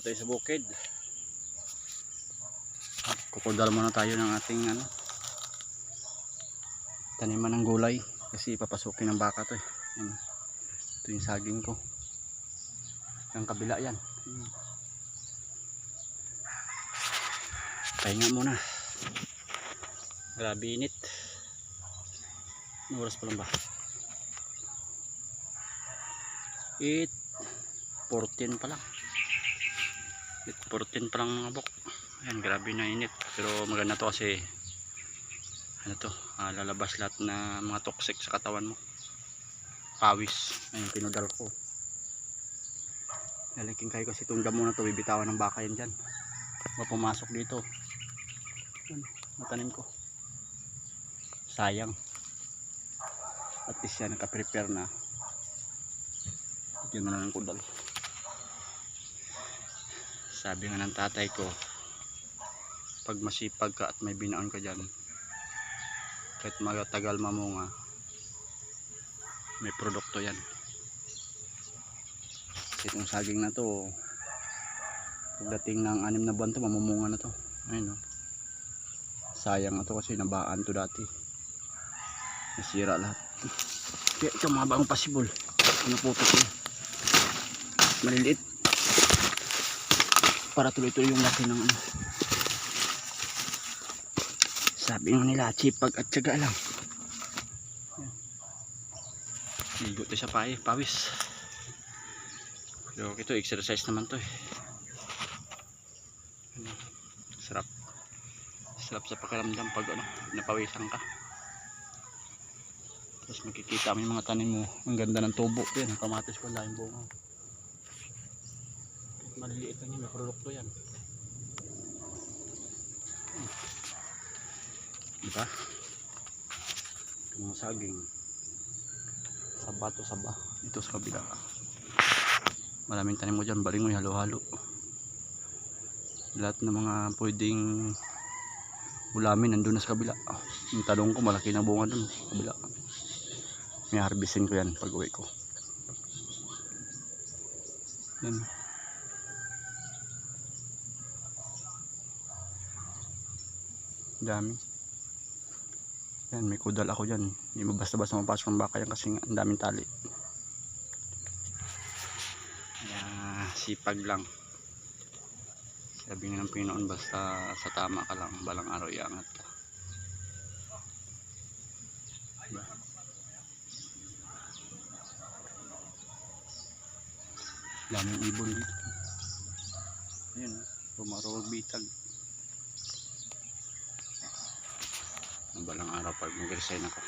tayo sa bukid. Kukudal muna tayo ng ating taniman ng gulay kasi papasukin ng baka to eh. Ito yung saging ko. Yung kabila yan. Pahinga muna. Grabe init. Anong oras pa lang ba? 8:14 pa lang. 8:14 pa lang mga bok. Ayan, grabe na init. Pero maganda to kasi lalabas lahat na mga toxic sa katawan mo. Pawis. Ayun, pinudal ko. Laliking kayo kasi itong damo na to, bibitawan ng baka yan dyan. Pumasok dito. Ayan, matanim ko. Sayang. At least yan, nakaprepare na. Bigyan na lang ng kudal. Sabi nga ng tatay ko, pag masipag ka at may binaon ka dyan, kahit magtagal mamunga, may produkto yan. Kasi itong saging na to, pagdating ng 6 na buwan to, mamumunga na to. Ayun, no? Sayang na to kasi nabaan to dati. Nasira lahat. Kaya ito mga bagong pasibol. Naputok yun. Maliliit. Para tuloy-tuloy yung laki ng sabi nga nila, sipag at tiyaga lang. Ligo tayo sa pawis. So ito, exercise naman to eh. Sarap sa pakiramdam pag napawisan ka. Tapos makikita mo yung mga tanim mo. Ang ganda ng tubo. Yan, ang kamatis ko, laing bunga. Maliliit lang yun, may produkto yan. Diba? Ito mga saging. Saba to saba. Ito sa kabila. Maraming tanim mo dyan. Balingoy, halo-halo. Lahat ng mga pwedeng ulamin nandun na sa kabila. Yung talong ko, malaki na bunga dun sa kabila. May harvestin ko yan pag uwi ko. Yan. Dami. Yan, may kudal ako dyan. Hindi mo basta-basta mapasok ng baka yan kasi ang daming tali. Kaya sipag lang. Sabi nga ng Pinoon, basta sa tama ka lang, balang araw iangat ka. Diba? Daming ibon dito. Ayan, tumarog bitag. Balang araw pag mag-resign ako.